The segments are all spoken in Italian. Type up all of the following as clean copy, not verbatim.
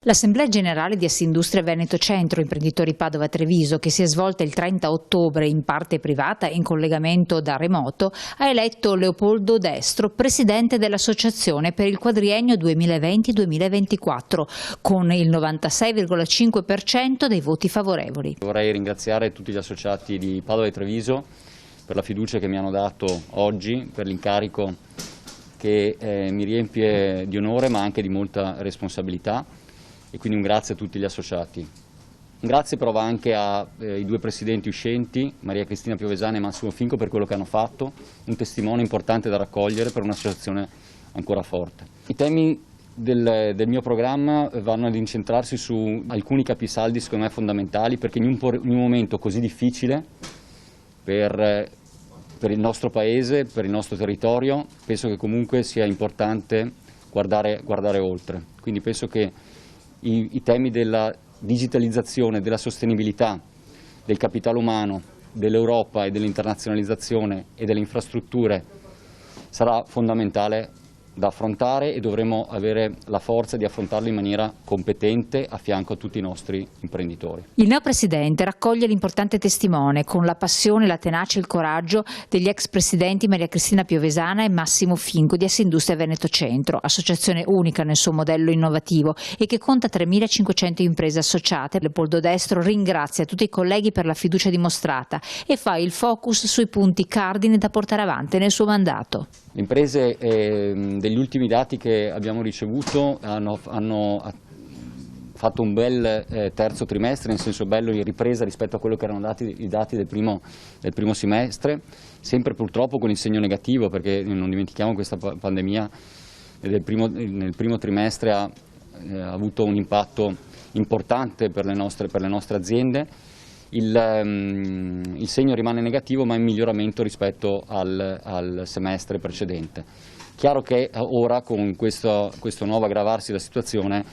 L'Assemblea Generale di Assindustria Veneto Centro, imprenditori Padova Treviso, che si è svolta il 30 ottobre in parte privata e in collegamento da remoto, ha eletto Leopoldo Destro presidente dell'associazione per il quadriennio 2020-2024, con il 96,5% dei voti favorevoli. Vorrei ringraziare tutti gli associati di Padova e Treviso per la fiducia che mi hanno dato oggi, per l'incarico che mi riempie di onore ma anche di molta responsabilità. E quindi un grazie a tutti gli associati. Un grazie però va anche ai due presidenti uscenti, Maria Cristina Piovesana e Massimo Finco, per quello che hanno fatto, un testimone importante da raccogliere per un'associazione ancora forte. I temi del mio programma vanno ad incentrarsi su alcuni capisaldi secondo me fondamentali, perché in un momento così difficile per il nostro Paese, per il nostro territorio, penso che comunque sia importante guardare oltre. Quindi penso che i temi della digitalizzazione, della sostenibilità, del capitale umano, dell'Europa e dell'internazionalizzazione e delle infrastrutture sarà fondamentale da affrontare e dovremo avere la forza di affrontarli in maniera competente a fianco a tutti i nostri imprenditori. Il neopresidente raccoglie l'importante testimone con la passione, la tenacia e il coraggio degli ex presidenti Maria Cristina Piovesana e Massimo Finco di Assindustria Veneto Centro, associazione unica nel suo modello innovativo e che conta 3.500 imprese associate. Leopoldo Destro ringrazia tutti i colleghi per la fiducia dimostrata e fa il focus sui punti cardine da portare avanti nel suo mandato. Le imprese degli ultimi dati che abbiamo ricevuto hanno fatto un bel terzo trimestre, in senso bello di ripresa rispetto a quello che erano i dati del primo semestre, sempre purtroppo con il segno negativo, perché non dimentichiamo che questa pandemia nel primo trimestre ha avuto un impatto importante per le nostre aziende. Il segno rimane negativo ma in miglioramento rispetto al semestre precedente. Chiaro che ora con questo nuovo aggravarsi della situazione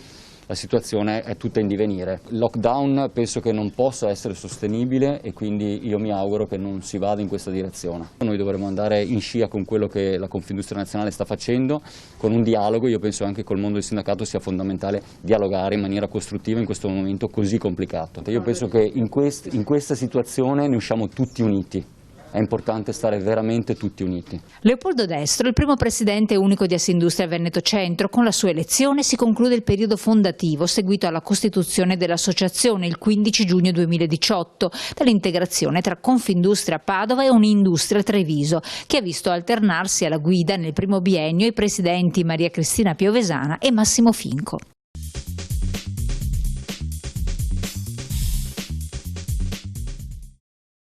è tutta in divenire. Il lockdown penso che non possa essere sostenibile e quindi io mi auguro che non si vada in questa direzione. Noi dovremo andare in scia con quello che la Confindustria Nazionale sta facendo, con un dialogo. Io penso anche col mondo del sindacato sia fondamentale dialogare in maniera costruttiva in questo momento così complicato. Io penso che in questa situazione ne usciamo tutti uniti. È importante stare veramente tutti uniti. Leopoldo Destro, il primo presidente unico di Assindustria Veneto Centro, con la sua elezione si conclude il periodo fondativo seguito alla costituzione dell'associazione il 15 giugno 2018, dall'integrazione tra Confindustria Padova e Unindustria Treviso, che ha visto alternarsi alla guida nel primo biennio i presidenti Maria Cristina Piovesana e Massimo Finco.